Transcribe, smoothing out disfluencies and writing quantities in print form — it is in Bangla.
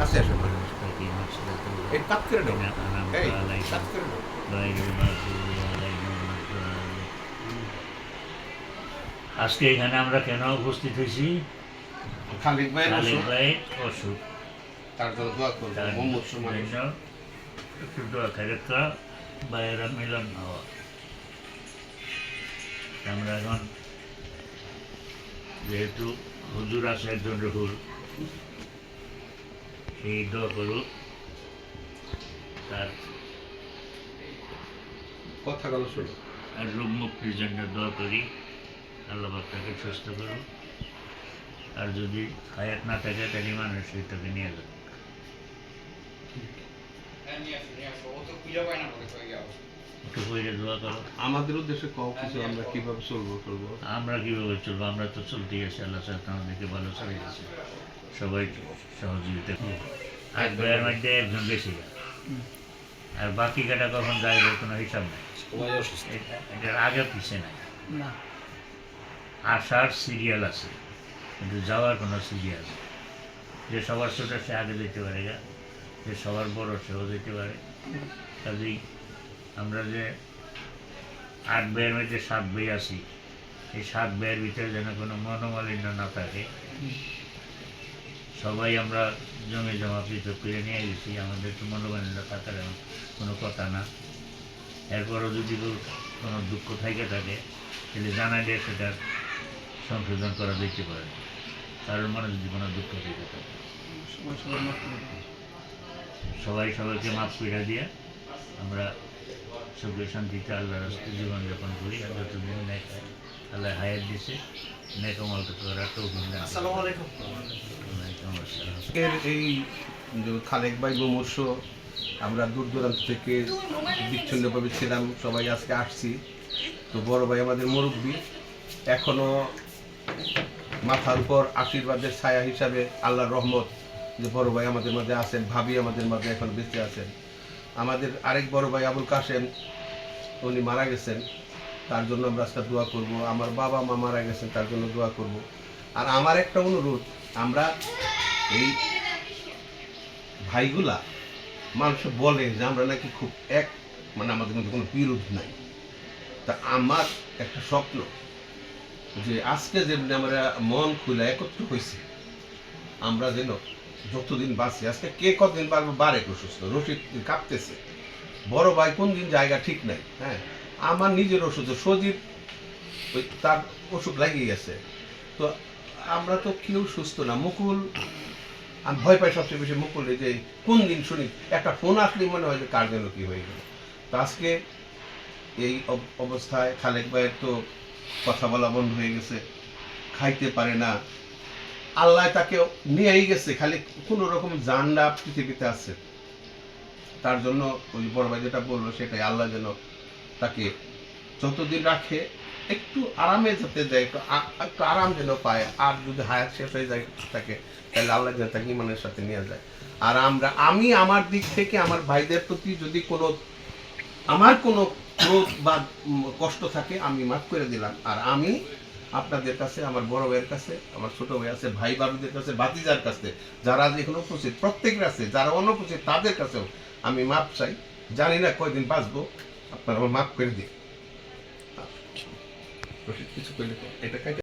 কাছে আসে না। এই কাট করে দাও, এই কাট করে দাও। আজকে এখানে আমরা কেন উপস্থিত হয়েছি? খালিক ভাই অসুখ, তার জন্য দোয়া করবো। তার মোহাম্মদ সুমাইর জন্য একটু দোয়া খারেকা বাইরা মিলন হওয়া। আমরা এখন যেহেতু হুজুর আছে একজন রহুল, সেই দোয়া করুক, তার কথাগুলো শুনো। আর রোগ মুক্তির জন্য দোয়া করি, আল্লাহ পাক তাকে সুস্থ করুক। আর যদি হায়াত না থাকে তাহলে মানুষ তাকে নিয়ে যাবে। একটু কইরে দোয়া করো। আমাদের উদ্দেশ্যে কও কিছু, আমরা কিভাবে চলবো করবো। আমরা কিভাবে চলবো? আমরা তো চলতেই আছি, আল্লাহ সাথে আমাদেরকে ভালো চালাই আছে, সবাই সহযোগিতা। আর বইয়ের মধ্যে একজন বেশি যায়, আর বাকি কাটা কখন যায় কোনো হিসাব নাই। এটার আগে পিছিয়ে নাই। আসার সিরিয়াল আছে কিন্তু যাওয়ার কোনো সিরিয়াল নেই। যে সবার ছোট সে আগে যেতে পারে গা, যে সবার বড় সেও যেতে পারে। কাজেই আমরা যে 8 ভাইয়ের মধ্যে 7 ভাই আছি, এই 7 ভাইয়ের ভিতরে যেন কোনো মনোমালিন্য না থাকে। সবাই আমরা জমি জমা পৃথক করে নিয়ে গেছি, আমাদের তো মনোমালিন্য থাকার কোনো কথা না। এরপরও যদি কোনো দুঃখ থেকে থাকে তাহলে জানাই দিয়ে সেটা সংশোধন করা যেতে পারে। কারোর মনে যদি কোনো দুঃখ থেকে থাকে সবাই সবাইকে মাফ করে দিয়ে আমরা সুখে শান্তিতে আল্লাহর রাস্তায় জীবনযাপন করি। আর যতদিন নেক আল্লাহ হায়াত দিছে, নেক আমল করার তৌফিক দান। আসসালামু আলাইকুম। ওয়ালাইকুম আসসালাম। এই যে খালেক ভাই বমর্ষ, আমরা দূর দূরান্ত থেকে বিচ্ছিন্নভাবে ছিলাম, সবাই আজকে আসছি। তো বড় ভাই আমাদের মুরব্বী, এখনো মাথার উপর আশীর্বাদের ছায়া হিসাবে আল্লাহর রহমত যে বড় ভাই আমাদের মাঝে আছেন, ভাবি আমাদের মাঝে এখন বেঁচে আছেন। আমাদের আরেক বড় ভাই আবুল কাশেম, উনি মারা গেছেন, তার জন্য আমরা আজকে দোয়া করব। আমার বাবা মা মারা গেছেন, তার জন্য দোয়া করব। আর আমার একটা অনুরোধ, আমরা এই ভাইগুলা, মানুষ বলে যে আমরা নাকি খুব এক, মানে আমাদের মধ্যে কোনো বিরোধ নাই। তা আমার একটা স্বপ্ন যে আজকে যেমনি আমরা মন খুলে একত্র হয়েছি, আমরা যেন যতদিন বাঁচি, আজকে কে কতদিন পারবো বারে অসুস্থ, রশিদ কাঁপতেছে, বড় ভাই কোন দিন জায়গা ঠিক নাই। হ্যাঁ, আমার নিজের ওষুধ সজীব, ওই তার অসুখ লাগিয়ে গেছে। তো আমরা তো কেউ সুস্থ না। মুকুল, আমি ভয় পাই সবচেয়ে বেশি মুকুল, যে কোন দিন শুনি একটা ফোন আসলেই মনে হয় যে কার যেন কি হয়ে গেল। তো আজকে এই অবস্থায় খালেক ভাইয়ের তো কথা বলা বন্ধ হয়ে গেছে, খাইতে পারে না, আল্লাহ তাকে নিয়েই গেছে, খালি কোনো রকম জান্ডা পৃথিবীতে আছে। তার জন্য ওই বড় ভাই যেটা বললো সেটাই, আল্লাহ যেন তাকে যতদিন রাখে একটু আরামে যাতে যায়, একটু আরাম যেন পায়। আর যদি হায়াত শেষ হয়ে যায় থাকে, তাহলে আল্লাহ যেন তাকে ইমানের সাথে নিয়ে যায়। আর আমি আমার দিক থেকে আমার ভাইদের প্রতি যদি আমার কোনো ক্রোধ বা কষ্ট থাকে, আমি মাফ করে দিলাম। আর আমি আপনাদের কাছে, আমার বড় ভাইয়ের কাছে, আমার ছোট ভাই আছে, ভাই বাবুদের কাছে, ভাতিজার কাছে, যারা যেখানে উপস্থিত প্রত্যেকের আছে, যারা অনুপস্থিত তাদের কাছেও আমি মাপ চাই। জানি না কয়দিন বাঁচবো, আপনারা আমার মাফ করে দিন। কিছু করলে এটা